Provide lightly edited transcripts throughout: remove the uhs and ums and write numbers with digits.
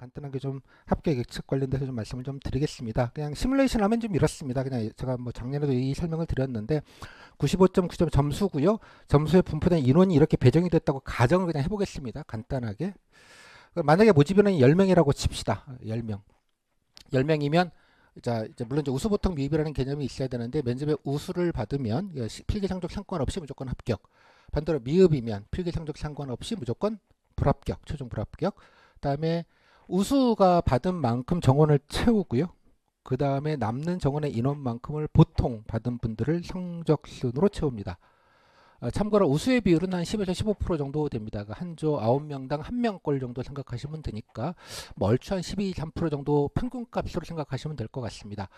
간단하게 좀 합격 예측 관련돼서 좀 말씀을 좀 드리겠습니다. 그냥 시뮬레이션 하면 좀 이렇습니다. 그냥 제가 뭐 작년에도 이 설명을 드렸는데 95.9점 점수고요. 점수에 분포된 인원이 이렇게 배정이 됐다고 가정을 그냥 해보겠습니다. 간단하게. 만약에 모집인원이 10명이라고 칩시다. 10명. 10명이면 자, 이제 물론 이제 우수보통 미흡이라는 개념이 있어야 되는데 면접에 우수를 받으면 필기 성적 상관없이 무조건 합격. 반대로 미흡이면 필기 성적 상관없이 무조건 불합격, 최종 불합격. 그다음에 우수가 받은 만큼 정원을 채우고요. 그 다음에 남는 정원의 인원만큼을 보통 받은 분들을 성적순으로 채웁니다. 참고로 우수의 비율은 한 10에서 15% 정도 됩니다. 한 조 9명당 1명꼴 정도 생각하시면 되니까 뭐 얼추 한 12, 3% 정도 평균값으로 생각하시면 될 것 같습니다.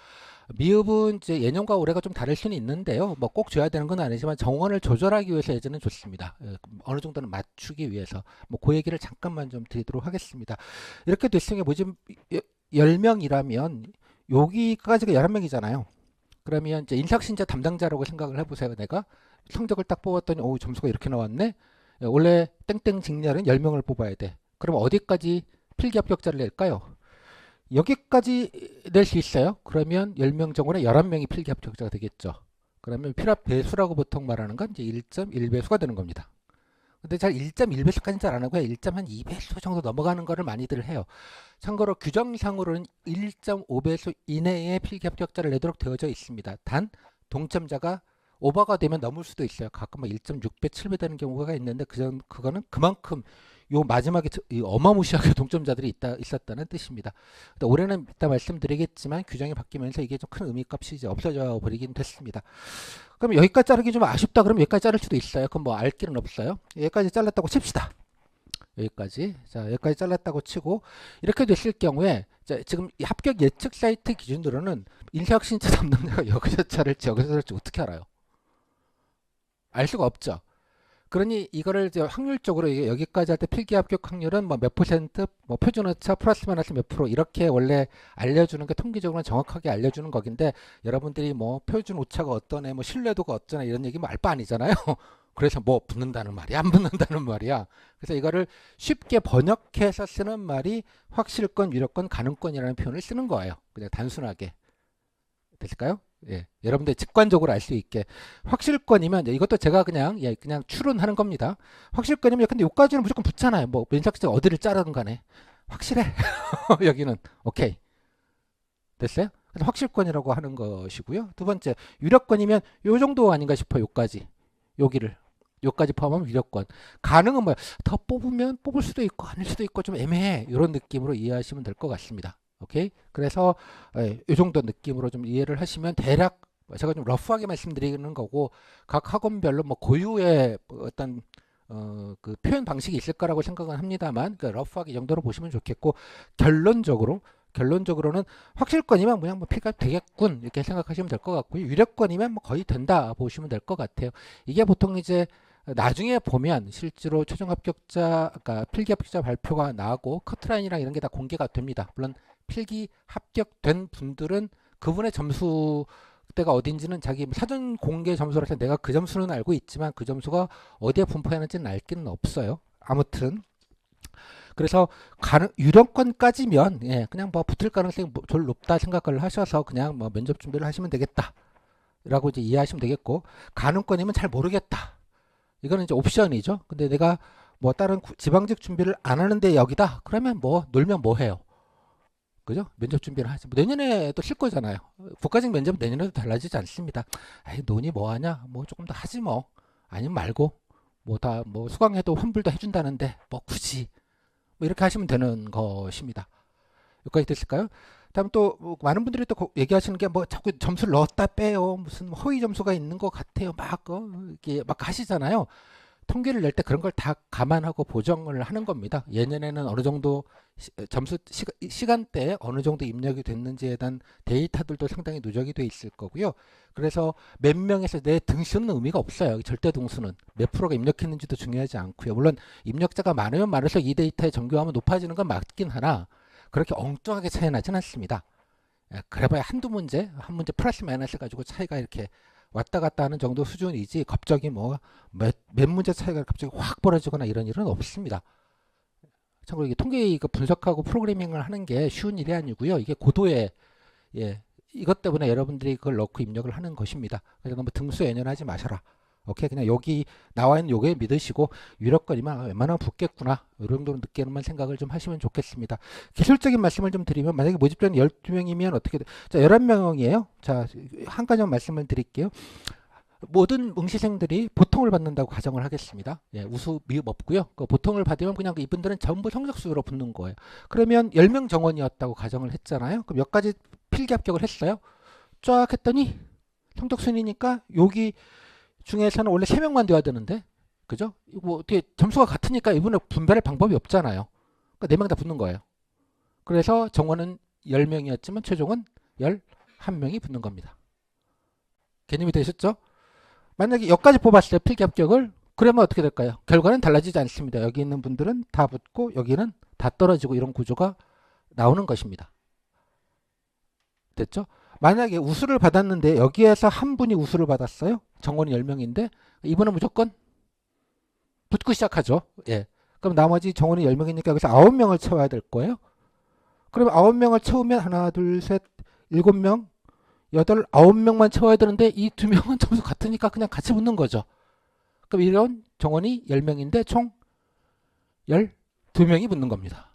미흡은 이제 예년과 올해가 좀 다를 수는 있는데요. 뭐 꼭 줘야 되는 건 아니지만 정원을 조절하기 위해서 예전은 좋습니다. 어느 정도는 맞추기 위해서 뭐 그 얘기를 잠깐만 좀 드리도록 하겠습니다. 이렇게 됐으니 모집 10명이라면 여기까지가 11명이잖아요. 그러면 이제 인사신자 담당자라고 생각을 해보세요. 내가 성적을 딱 뽑았더니 오 점수가 이렇게 나왔네. 원래 땡땡 직렬은 10명을 뽑아야 돼. 그럼 어디까지 필기 합격자를 낼까요? 여기까지 낼 수 있어요. 그러면 10명 정원에 11명이 필기 합격자가 되겠죠. 그러면 필합 배수라고 보통 말하는 건 이제 1.1배수가 되는 겁니다. 근데 잘 1.1배수까지는 잘 안 하고요. 1.2배수 정도 넘어가는 거를 많이들 해요. 참고로 규정상으로는 1.5배수 이내에 필기 합격자를 내도록 되어져 있습니다. 단 동점자가 오버가 되면 넘을 수도 있어요. 가끔 1.6배, 7배 되는 경우가 있는데 그거는 그만큼 요 마지막에 어마무시하게 동점자들이 있었다는 뜻입니다. 올해는 이따 말씀드리겠지만 규정이 바뀌면서 이게 좀 큰 의미값이 이제 없어져 버리긴 됐습니다. 그럼 여기까지 자르기 좀 아쉽다 그러면 여기까지 자를 수도 있어요. 그럼 뭐 알 길은 없어요. 여기까지 잘랐다고 칩시다. 여기까지. 자, 여기까지 잘랐다고 치고 이렇게 됐을 경우에 자, 지금 합격 예측 사이트 기준으로는 인사혁신자 담당자가 여기서 자를지 여기서 자를지 어떻게 알아요? 알 수가 없죠. 그러니 이거를 이제 확률적으로 여기까지 할 때 필기 합격 확률은 뭐 몇 퍼센트, 뭐 표준 오차 플러스 마이너스 몇 프로 이렇게 원래 알려주는 게 통계적으로는 정확하게 알려주는 거긴데 여러분들이 뭐 표준 오차가 어떠네, 뭐 신뢰도가 어쩌나 이런 얘기 뭐 알 바 아니잖아요. 그래서 뭐 붙는다는 말이야, 안 붙는다는 말이야. 그래서 이거를 쉽게 번역해서 쓰는 말이 확실권, 유력권, 가능권이라는 표현을 쓰는 거예요. 그냥 단순하게. 됐을까요? 예, 여러분들 직관적으로 알 수 있게 확실권이면 이것도 제가 그냥 그냥 추론하는 겁니다. 확실권이면 근데 여기까지는 무조건 붙잖아요. 뭐 면접자 어디를 자르든 간에 확실해. 여기는 오케이 됐어요? 그래서 확실권이라고 하는 것이고요. 두 번째 유력권이면 요 정도 아닌가 싶어요. 요까지 여기를 요까지 포함하면 유력권. 가능은 뭐야? 더 뽑으면 뽑을 수도 있고 아닐 수도 있고 좀 애매해. 이런 느낌으로 이해하시면 될 것 같습니다. 오케이. 그래서 이 정도 느낌으로 좀 이해를 하시면 대략 제가 좀 러프하게 말씀드리는 거고 각 학원별로 뭐 고유의 어떤 그 표현 방식이 있을 거라고 생각은 합니다만 그 러프하게 이 정도로 보시면 좋겠고 결론적으로는 확실권이면 그냥 뭐 필값 되겠군 이렇게 생각하시면 될 것 같고요. 유력권이면 뭐 거의 된다 보시면 될 것 같아요. 이게 보통 이제 나중에 보면 실제로 최종 합격자, 그러니까 필기 합격자 발표가 나고 커트라인이랑 이런 게 다 공개가 됩니다. 물론 필기 합격된 분들은 그분의 점수대가 어딘지는 자기 사전 공개 점수라서 내가 그 점수는 알고 있지만 그 점수가 어디에 분포하는지는 알 길은 없어요. 아무튼 그래서 유력권까지면 그냥 뭐 붙을 가능성이 별로 높다 생각을 하셔서 그냥 뭐 면접 준비를 하시면 되겠다라고 이제 이해하시면 되겠고 가능권이면 잘 모르겠다. 이거는 이제 옵션이죠. 근데 내가 뭐 다른 지방직 준비를 안 하는데 여기다 그러면 뭐 놀면 뭐 해요. 그죠? 면접 준비를 하지. 뭐 내년에 또 쉴 거잖아요. 국가직 면접은 내년에도 달라지지 않습니다. 에이, 논이 뭐 하냐? 뭐 조금 더 하지 뭐. 아니면 말고. 뭐 다, 뭐 수강해도 환불도 해준다는데, 뭐 굳이. 뭐 이렇게 하시면 되는 것입니다. 여기까지 됐을까요? 다음 또뭐 많은 분들이 또 얘기하시는 게 뭐 자꾸 점수를 넣었다 빼요. 무슨 허위 점수가 있는 것 같아요. 막, 이렇게 막 하시잖아요. 통계를 낼 때 그런 걸 다 감안하고 보정을 하는 겁니다. 예년에는 어느 정도 점수 시간대에 어느 정도 입력이 됐는지에 대한 데이터들도 상당히 누적이 돼 있을 거고요. 그래서 몇 명에서 내 등수는 의미가 없어요. 절대 등수는 몇 프로가 입력했는지도 중요하지 않고요. 물론 입력자가 많으면 많을수록 이 데이터의 정교함은 높아지는 건 맞긴 하나 그렇게 엉뚱하게 차이 나진 않습니다. 그래봐야 한두 문제, 한 문제 플러스 마이너스 가지고 차이가 이렇게 왔다 갔다 하는 정도 수준이지 갑자기 뭐 몇 문제 차이가 갑자기 확 벌어지거나 이런 일은 없습니다. 참고로 이게 통계 이거 분석하고 프로그래밍을 하는 게 쉬운 일이 아니고요. 이게 고도의 예, 이것 때문에 여러분들이 그걸 넣고 입력을 하는 것입니다. 그래서 너무 등수연연하지 마셔라. 오케이, 그냥 여기 나와 있는 요게 믿으시고 유력거리만 웬만하면 붙겠구나 이 정도로 늦게만 생각을 좀 하시면 좋겠습니다. 기술적인 말씀을 좀 드리면 만약에 모집자는 12명이면 어떻게 돼? 자, 11명이에요. 자, 한 가지 말씀을 드릴게요. 모든 응시생들이 보통을 받는다고 가정을 하겠습니다. 예, 우수 미흡 없고요. 그 보통을 받으면 그냥 이분들은 전부 성적수로 붙는 거예요. 그러면 10명 정원이었다고 가정을 했잖아요. 그럼 몇 가지 필기 합격을 했어요. 쫙 했더니 성적순이니까 여기 중에서는 원래 3명만 돼야 되는데 그죠? 뭐 어떻게 점수가 같으니까 이분은 분배할 방법이 없잖아요. 그러니까 4명 다 붙는 거예요. 그래서 정원은 10명이었지만 최종은 11명이 붙는 겁니다. 개념이 되셨죠? 만약에 여기까지 뽑았어요. 필기 합격을. 그러면 어떻게 될까요? 결과는 달라지지 않습니다. 여기 있는 분들은 다 붙고 여기는 다 떨어지고 이런 구조가 나오는 것입니다. 됐죠? 만약에 우수를 받았는데 여기에서 한 분이 우수를 받았어요. 정원이 10명인데 이분은 무조건 붙고 시작하죠. 예. 그럼 나머지 정원이 10명이니까 여기서 9명을 채워야 될 거예요. 그러면 9명을 채우면 하나, 둘, 셋, 7명, 8, 9명만 채워야 되는데 이 2명은 점수 같으니까 그냥 같이 붙는 거죠. 그럼 이런 정원이 10명인데 총 12명이 붙는 겁니다.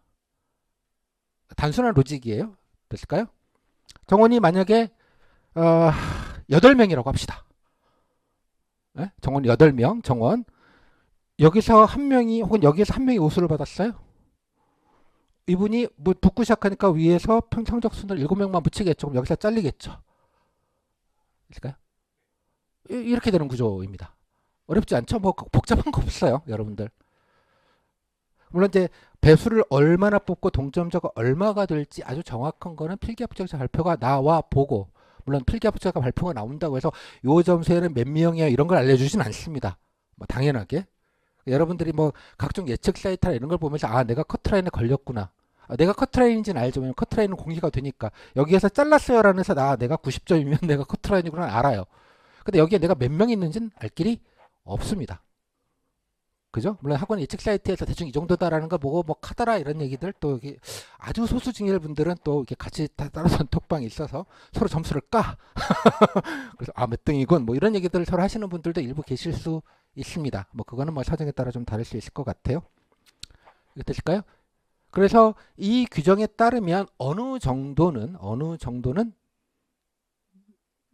단순한 로직이에요. 됐을까요? 정원이 만약에 8명이라고 합시다. 네? 정원 8명, 정원. 여기서 한 명이 혹은 여기에서 한 명이 우수를 받았어요. 이분이 뭐 붙고 시작하니까 위에서 평창적 순을 7명만 붙이겠죠. 그럼 여기서 잘리겠죠. 있을까요? 이렇게 되는 구조입니다. 어렵지 않죠? 뭐 복잡한 거 없어요, 여러분들. 물론 이제 배수를 얼마나 뽑고 동점자가 얼마가 될지 아주 정확한 거는 필기합격자 발표가 나와 보고, 물론 필기합격자 발표가 나온다고 해서 요 점수에는 몇 명이에요 이런 걸 알려주진 않습니다. 뭐 당연하게 여러분들이 뭐 각종 예측 사이트나 이런 걸 보면서 아 내가 커트라인에 걸렸구나. 내가 커트라인인지는 알죠. 왜냐면 커트라인은 공개가 되니까. 여기에서 잘랐어요 라는 해서 내가 90점이면 내가 커트라인이구나 알아요. 근데 여기에 내가 몇 명 있는지는 알 길이 없습니다. 그죠? 물론 학원 예측 사이트에서 대충 이 정도다라는 거 보고 뭐 카더라 이런 얘기들 또 여기 아주 소수 징일 분들은 또 이렇게 같이 따라서 톡방이 있어서 서로 점수를 까. 그래서 아 몇 등이군 뭐 이런 얘기들을 서로 하시는 분들도 일부 계실 수 있습니다. 뭐 그거는 뭐 사정에 따라 좀 다를 수 있을 것 같아요. 이거 되실까요? 그래서 이 규정에 따르면 어느 정도는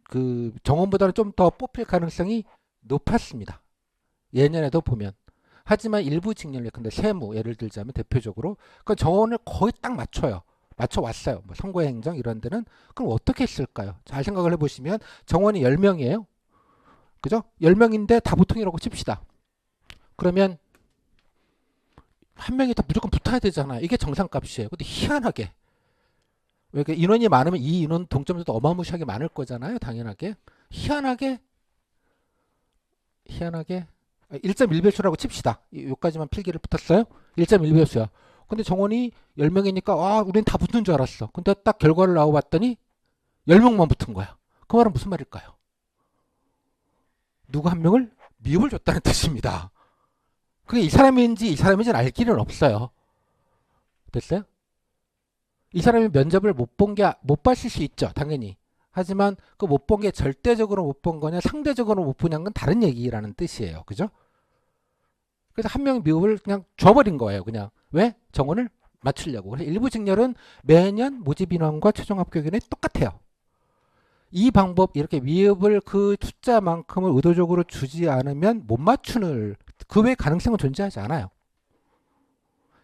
그 정원보다는 좀 더 뽑힐 가능성이 높았습니다. 예년에도 보면. 하지만 일부 직렬 예컨대 세무 예를 들자면 대표적으로 그 정원을 거의 딱 맞춰요. 맞춰왔어요. 뭐 선거행정 이런 데는. 그럼 어떻게 했을까요? 잘 생각을 해보시면 정원이 10명이에요. 그죠? 10명인데 다 보통이라고 칩시다. 그러면 한 명이 다 무조건 붙어야 되잖아요. 이게 정상값이에요. 근데 희한하게 왜 인원이 많으면 이 인원 동점도 어마무시하게 많을 거잖아요. 당연하게. 희한하게 1.1배수라고 칩시다. 여기까지만 필기를 붙었어요. 1.1배수야. 근데 정원이 10명이니까 우린 다 붙는 줄 알았어. 근데 딱 결과를 나와봤더니 10명만 붙은 거야. 그 말은 무슨 말일까요? 누구 한 명을 미움을 줬다는 뜻입니다. 그게 이 사람인지 이 사람인지는 알 길은 없어요. 됐어요? 이 사람이 면접을 못 봤을 수 있죠. 당연히. 하지만 그 못 본 게 절대적으로 못 본 거냐 상대적으로 못 보냐는 건 다른 얘기라는 뜻이에요. 그죠? 그래서 한 명 미흡을 그냥 줘버린 거예요. 그냥. 왜? 정원을 맞추려고. 그래서 일부 직렬은 매년 모집 인원과 최종 합격 인원이 똑같아요. 이 방법 이렇게 미흡을 그 숫자만큼을 의도적으로 주지 않으면 못 맞추는 그 외의 가능성은 존재하지 않아요.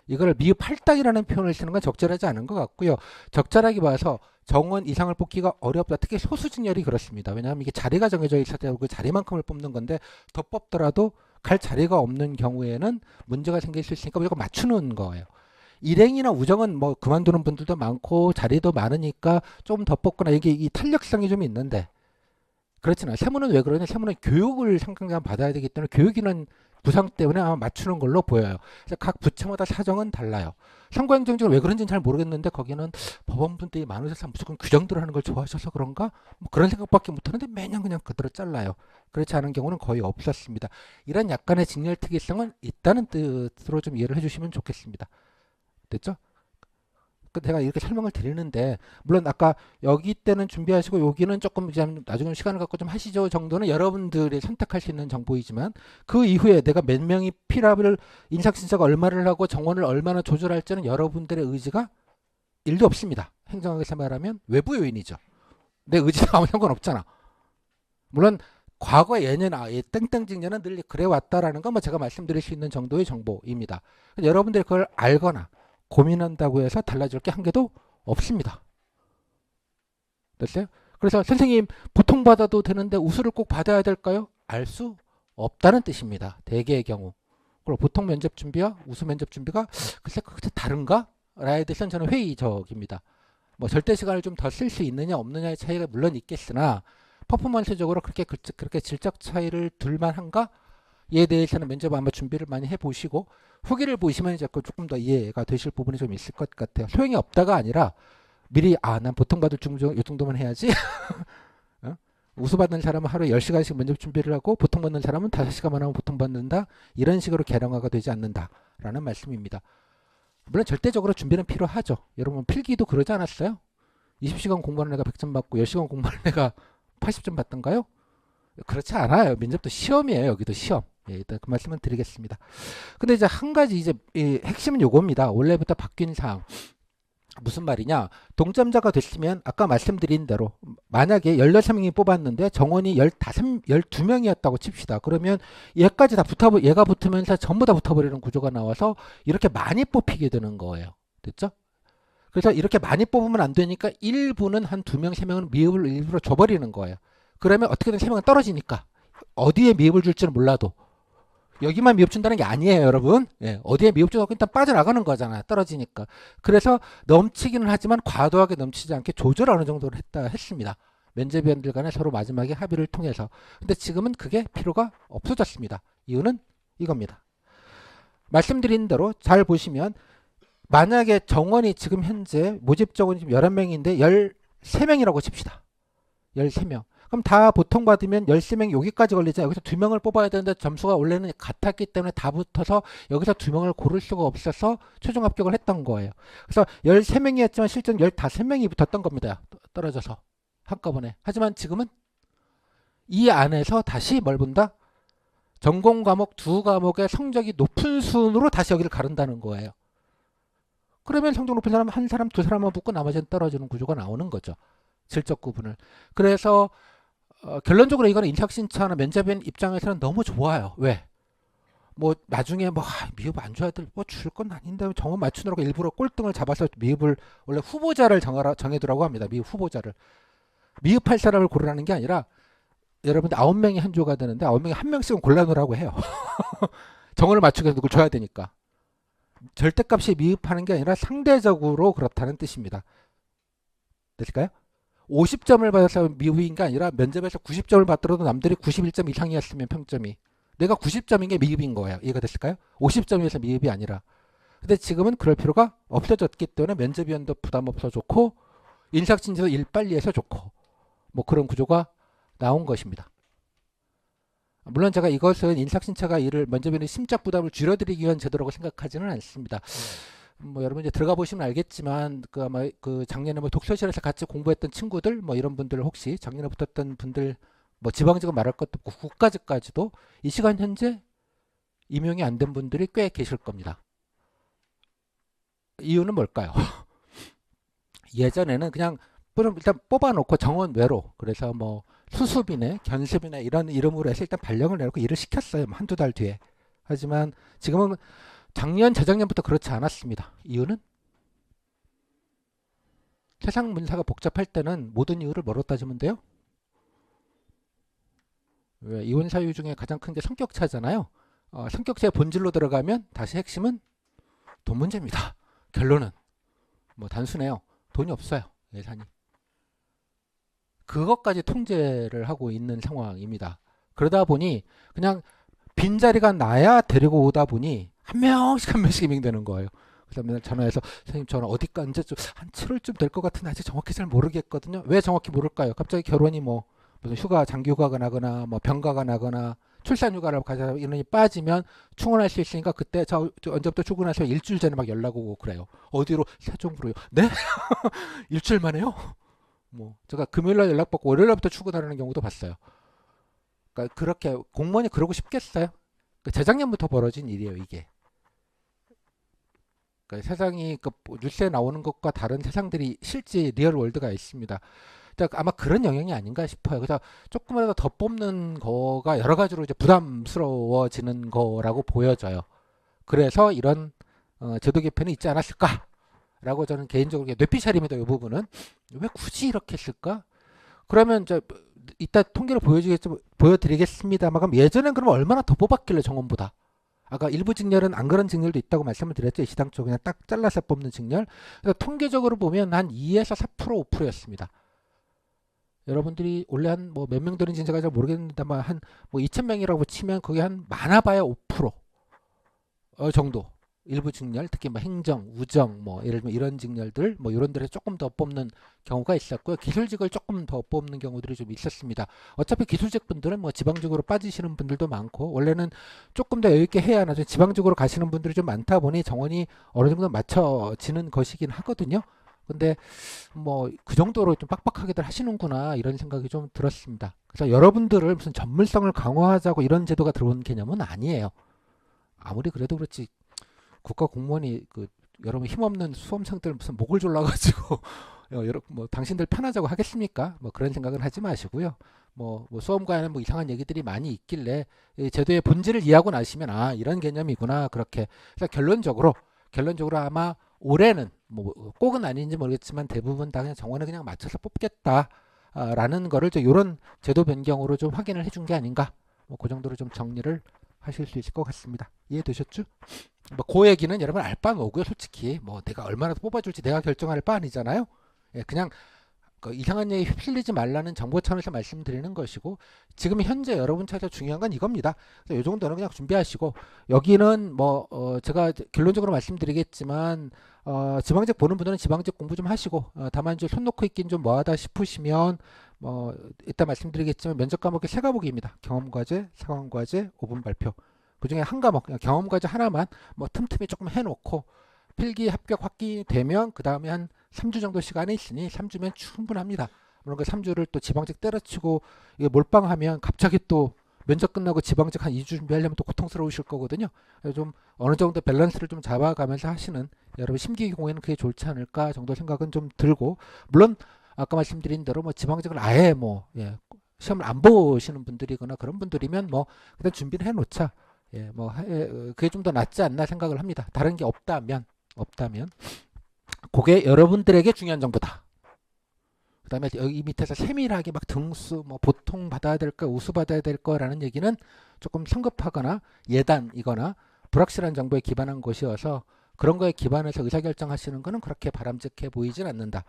이걸 미흡 할당이라는 표현을 쓰는 건 적절하지 않은 것 같고요. 적절하게 봐서 정원 이상을 뽑기가 어렵다. 특히 소수직렬이 그렇습니다. 왜냐하면 이게 자리가 정해져 있을 때 그 자리만큼을 뽑는 건데 더 뽑더라도 갈 자리가 없는 경우에는 문제가 생길 수 있으니까 무조건 맞추는 거예요. 일행이나 우정은 뭐 그만두는 분들도 많고 자리도 많으니까 좀 더 뽑거나 이게 이 탄력성이 좀 있는데 그렇지는 않아요. 세무는 왜 그러냐? 세무는 교육을 상당히 받아야 되기 때문에 교육인은 부상 때문에 아마 맞추는 걸로 보여요. 그래서 각 부처마다 사정은 달라요. 선거행정직은 왜 그런지는 잘 모르겠는데 거기는 법원분들이 많으셔서 무조건 규정대로 하는 걸 좋아하셔서 그런가? 뭐 그런 생각밖에 못하는데 매년 그냥 그대로 잘라요. 그렇지 않은 경우는 거의 없었습니다. 이런 약간의 직렬 특이성은 있다는 뜻으로 좀 이해를 해주시면 좋겠습니다. 됐죠? 제가 이렇게 설명을 드리는데 물론 아까 여기 때는 준비하시고 여기는 조금 이제 나중에 시간을 갖고 좀 하시죠 정도는 여러분들이 선택할 수 있는 정보이지만 그 이후에 내가 몇 명이 필압을 인사신청가 얼마를 하고 정원을 얼마나 조절할지는 여러분들의 의지가 일도 없습니다. 행정학에서 말하면 외부 요인이죠. 내 의지가 아무 상관없잖아. 물론 과거 예년 땡땡 직년은 늘 그래 왔다라는 건 뭐 제가 말씀드릴 수 있는 정도의 정보입니다. 여러분들이 그걸 알거나 고민한다고 해서 달라질 게 한 개도 없습니다. 됐어요? 그래서 선생님 보통 받아도 되는데 우수를 꼭 받아야 될까요? 알 수 없다는 뜻입니다. 대개의 경우. 그리고 보통 면접 준비와 우수 면접 준비가 글쎄 그게 다른가? 라에 대해서는 저는 회의적입니다. 뭐 절대 시간을 좀 더 쓸 수 있느냐 없느냐의 차이가 물론 있겠으나 퍼포먼스적으로 그렇게 질적 차이를 둘만 한가? 이에 대해서는 면접 아마 준비를 많이 해보시고 후기를 보시면 이제 조금 더 이해가 되실 부분이 좀 있을 것 같아요. 소용이 없다가 아니라 미리 난 보통 받을 이 정도만 해야지. 어? 우수 받는 사람은 하루에 10시간씩 면접 준비를 하고 보통 받는 사람은 5시간만 하면 보통 받는다. 이런 식으로 계량화가 되지 않는다라는 말씀입니다. 물론 절대적으로 준비는 필요하죠. 여러분 필기도 그러지 않았어요? 20시간 공부하는 애가 100점 받고 10시간 공부하는 애가 80점 받던가요? 그렇지 않아요. 면접도 시험이에요. 여기도 시험. 예, 일단 그 말씀은 드리겠습니다. 근데 이제 한 가지 이제 핵심은 요겁니다. 원래부터 바뀐 사항. 무슨 말이냐? 동점자가 됐으면 아까 말씀드린 대로 만약에 16명이 뽑았는데 정원이 12명이었다고 칩시다. 그러면 얘까지 다 얘가 붙으면서 전부 다 붙어버리는 구조가 나와서 이렇게 많이 뽑히게 되는 거예요. 됐죠? 그래서 이렇게 많이 뽑으면 안 되니까 일부는 한 2명, 3명은 미흡을 일부러 줘버리는 거예요. 그러면 어떻게든 3명은 떨어지니까 어디에 미흡을 줄지는 몰라도 여기만 미흡 준다는 게 아니에요, 여러분. 예, 어디에 미흡 주고 일단 빠져나가는 거잖아요. 떨어지니까. 그래서 넘치기는 하지만 과도하게 넘치지 않게 조절 어느 정도로 했습니다. 면접위원들 간에 서로 마지막에 합의를 통해서. 근데 지금은 그게 필요가 없어졌습니다. 이유는 이겁니다. 말씀드린 대로 잘 보시면 만약에 정원이 지금 현재 모집 정원이 지금 11명인데 13명이라고 칩시다. 13명. 그럼 다 보통 받으면 13명 여기까지 걸리죠. 여기서 2명을 뽑아야 되는데 점수가 원래는 같았기 때문에 다 붙어서 여기서 2명을 고를 수가 없어서 최종 합격을 했던 거예요. 그래서 13명이었지만 실제는 15명이 붙었던 겁니다. 떨어져서 한꺼번에. 하지만 지금은 이 안에서 다시 뭘 본다? 전공 과목 2과목의 성적이 높은 순으로 다시 여기를 가른다는 거예요. 그러면 성적 높은 사람 한 사람, 두 사람만 붙고 나머지는 떨어지는 구조가 나오는 거죠. 질적 구분을. 그래서 결론적으로 이거는 인사신청이나 면접인 입장에서는 너무 좋아요. 왜? 뭐 나중에 뭐 미흡 안 줘야 될 뭐 줄 건 아닌데 정원 맞추느라고 일부러 꼴등을 잡아서 미흡을 원래 후보자를 정해두라고 합니다. 미흡 후보자를. 미흡할 사람을 고르라는 게 아니라 여러분들 9명이 한 조가 되는데 9명이 한 명씩은 골라놓으라고 해요. 정원을 맞추기 위해서 누굴 줘야 되니까. 절대값이 미흡하는 게 아니라 상대적으로 그렇다는 뜻입니다. 되실까요? 50점을 받아서 미흡인 게 아니라 면접에서 90점을 받더라도 남들이 91점 이상이었으면 평점이 내가 90점인 게 미흡인 거예요. 이해가 됐을까요? 50점에서 미흡이 아니라. 근데 지금은 그럴 필요가 없어졌기 때문에 면접위원도 부담 없어 좋고 인사진지도 일 빨리 해서 좋고 뭐 그런 구조가 나온 것입니다. 물론 제가 이것은 인사신청가 일을 면접위원의 심적 부담을 줄여드리기 위한 제도라고 생각하지는 않습니다. 뭐 여러분 이제 들어가 보시면 알겠지만 그 아마 그 작년에 뭐 독서실에서 같이 공부했던 친구들 뭐 이런 분들 혹시 작년에 붙었던 분들 뭐 지방직은 말할 것도 없고 국가직까지도 이 시간 현재 임용이 안 된 분들이 꽤 계실 겁니다. 이유는 뭘까요? 예전에는 그냥 일단 뽑아놓고 정원 외로 그래서 뭐 수습이네 견습이네 이런 이름으로 해서 일단 발령을 내놓고 일을 시켰어요. 한두 달 뒤에. 하지만 지금은 작년 재작년부터 그렇지 않았습니다. 이유는 세상 문사가 복잡할 때는 모든 이유를 뭐로 따지면 돼요? 왜 이혼 사유 중에 가장 큰 게 성격차잖아요. 성격차의 본질로 들어가면 다시 핵심은 돈 문제입니다. 결론은 뭐 단순해요. 돈이 없어요. 예산이. 그것까지 통제를 하고 있는 상황입니다. 그러다 보니 그냥 빈자리가 나야 데리고 오다 보니 한 명씩 임명되는 거예요. 그래서 맨날 전화해서 선생님 저는 어디까 언제쯤 한 7월쯤 될 것 같은데 아직 정확히 잘 모르겠거든요. 왜 정확히 모를까요? 갑자기 결혼이 뭐 무슨 휴가 장기 휴가가 나거나 뭐 병가가 나거나 출산휴가를 가서 인원이 빠지면 충원할 수 있으니까 그때 저 언제부터 출근하세요? 일주일 전에 막 연락 오고 그래요. 어디로? 세종으로요. 네? 일주일 만에요? 뭐 제가 금요일날 연락받고 월요일부터 출근하라는 경우도 봤어요. 그러니까 그렇게 공무원이 그러고 싶겠어요? 재작년부터 벌어진 일이에요, 이게. 그러니까 세상이 뉴스에 나오는 것과 다른 세상들이 실제 리얼 월드가 있습니다. 아마 그런 영향이 아닌가 싶어요. 그래서 조금이라도 더 뽑는 거가 여러 가지로 이제 부담스러워지는 거라고 보여져요. 그래서 이런 제도 개편이 있지 않았을까라고 저는 개인적으로 뇌피셜입니다. 이 부분은 왜 굳이 이렇게 했을까? 그러면 이제 이따 통계를 보여드리겠습니다만 그럼 예전엔 그러면 얼마나 더 뽑았길래 정원보다? 아까 일부 직렬은 안 그런 직렬도 있다고 말씀을 드렸죠. 시당초 그냥 딱 잘라서 뽑는 직렬. 그래서 통계적으로 보면 한 2에서 4% 5%였습니다. 여러분들이 원래 한 뭐 몇 명 되는지 제가 잘 모르겠는데만 한 뭐 2,000명이라고 치면 그게 한 많아봐야 5% 정도. 일부 직렬, 특히 뭐 행정, 우정, 뭐 예를 들면 이런 직렬들, 뭐 이런 데서 조금 더 뽑는 경우가 있었고요. 기술직을 조금 더 뽑는 경우들이 좀 있었습니다. 어차피 기술직 분들은 뭐 지방직으로 빠지시는 분들도 많고 원래는 조금 더 여유 있게 해야 하나 지방직으로 가시는 분들이 좀 많다 보니 정원이 어느 정도 맞춰지는 것이긴 하거든요. 근데 뭐 그 정도로 좀 빡빡하게들 하시는구나 이런 생각이 좀 들었습니다. 그래서 여러분들을 무슨 전문성을 강화하자고 이런 제도가 들어온 개념은 아니에요. 아무리 그래도 그렇지 국가 공무원이 여러분 힘없는 수험생들 무슨 목을 졸라가지고 여러분 뭐 당신들 편하자고 하겠습니까? 뭐 그런 생각은 하지 마시고요. 뭐 수험과에는 뭐 이상한 얘기들이 많이 있길래 이 제도의 본질을 이해하고 나시면 아 이런 개념이구나 그렇게. 그래서 결론적으로 아마 올해는 뭐 꼭은 아닌지 모르겠지만 대부분 다 그냥 정원에 그냥 맞춰서 뽑겠다라는 거를 이런 제도 변경으로 좀 확인을 해준 게 아닌가. 뭐 그 정도로 좀 정리를 하실 수 있을 것 같습니다. 이해되셨죠? 뭐 그 얘기는 여러분 알 바 뭐고요. 솔직히 뭐 내가 얼마나 뽑아줄지 내가 결정할 바 아니잖아요. 예, 그냥 이상한 얘기 휩쓸리지 말라는 정보차원에서 말씀드리는 것이고 지금 현재 여러분 찾아 중요한 건 이겁니다. 그래서 이 정도는 그냥 준비하시고 여기는 뭐 제가 결론적으로 말씀드리겠지만 지방직 보는 분들은 지방직 공부 좀 하시고 다만 이제 손 놓고 있긴 좀 뭐하다 싶으시면 뭐 이따 말씀드리겠지만 면접 과목이 세 과목입니다. 경험과제, 상황과제, 5분 발표. 그 중에 한 과목 경험과제 하나만 뭐 틈틈이 조금 해놓고 필기 합격 확인이 되면 그 다음에 한 3주 정도 시간이 있으니 3주면 충분합니다. 물론 그 3주를 또 지방직 때려치고 이게 몰빵하면 갑자기 또 면접 끝나고 지방직 한 2주 준비하려면 또 고통스러우실 거거든요. 그래서 좀 어느 정도 밸런스를 좀 잡아가면서 하시는 여러분 심기공에는 그게 좋지 않을까 정도 생각은 좀 들고 물론 아까 말씀드린 대로 뭐 지방직을 아예 뭐 시험을 안 보시는 분들이거나 그런 분들이면 뭐 그냥 준비를 해놓자. 뭐 그게 좀 더 낫지 않나 생각을 합니다. 다른 게 없다면 그게 여러분들에게 중요한 정보다. 그 다음에 여기 밑에서 세밀하게 막 등수 뭐 보통 받아야 될까 우수 받아야 될 거라는 얘기는 조금 성급하거나 예단이거나 불확실한 정보에 기반한 것이어서 그런 거에 기반해서 의사결정하시는 거는 그렇게 바람직해 보이진 않는다.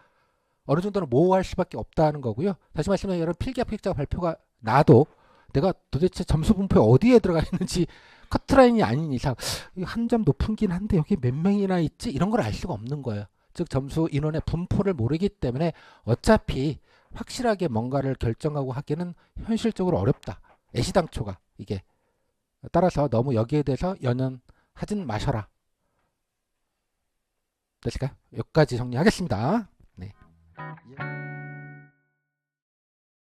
어느 정도는 모호할 수밖에 없다는 거고요. 다시 말씀드리면 여러분 필기 합격자 발표가 나도 내가 도대체 점수 분포에 어디에 들어가 있는지 커트라인이 아닌 이상 한 점 높은긴 한데 여기 몇 명이나 있지 이런 걸 알 수가 없는 거예요. 즉 점수 인원의 분포를 모르기 때문에 어차피 확실하게 뭔가를 결정하고 하기는 현실적으로 어렵다. 애시당초가 이게. 따라서 너무 여기에 대해서 연연하진 마셔라. 됐을까요? 여기까지 정리하겠습니다. 네.